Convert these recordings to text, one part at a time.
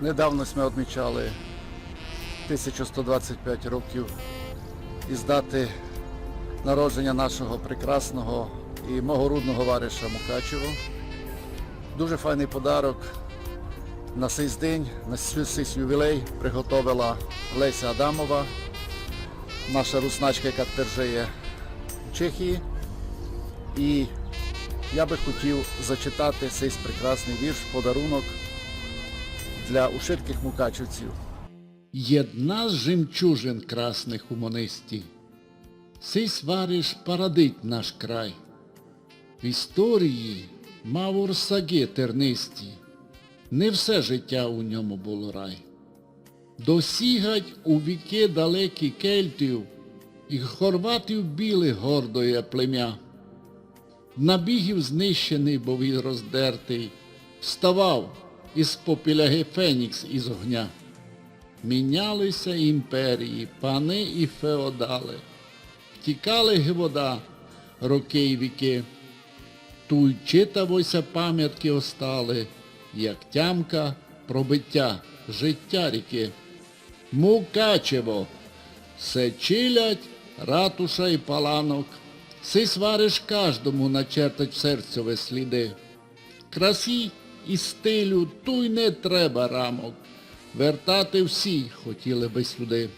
Недавно ми відмічали 1125 років із дати народження нашого прекрасного і мого рідного вариша Мукачева. Дуже файний подарок на цей день, на цей ювілей приготовила Леся Адамова, наша русначка, яка тепер живе в Чехії. І я би хотів зачитати цей прекрасний вірш, подарунок для уширких мукачівців. Єдна з жемчужин красних у монисті, сей свариш порадить наш край. В історії мав орсаги тернисті, не все життя у ньому було рай. Досігать у віки далекі кельтів і хорватів білих гордоє плем'я. Набігів знищений, бо він роздертий, вставав із попіляги Фенікс із огня. Мінялися імперії, пани і феодали, втікали гивода, роки й віки. Туй читавося пам'ятки остали, як тямка пробиття життя ріки. Мукачево, се чилять ратуша і паланок, си свариш кожному начертать в серцеве сліди. Красі і стилю туй не треба рамок, вертати всі хотіли би сюди.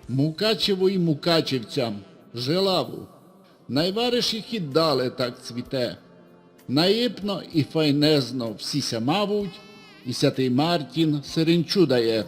Мукачеву і мукачівцям желаву, найвариш їх і далі так цвіте. Наїпно і файнезно всіся мавуть, і святий Мартін сиренчу дає.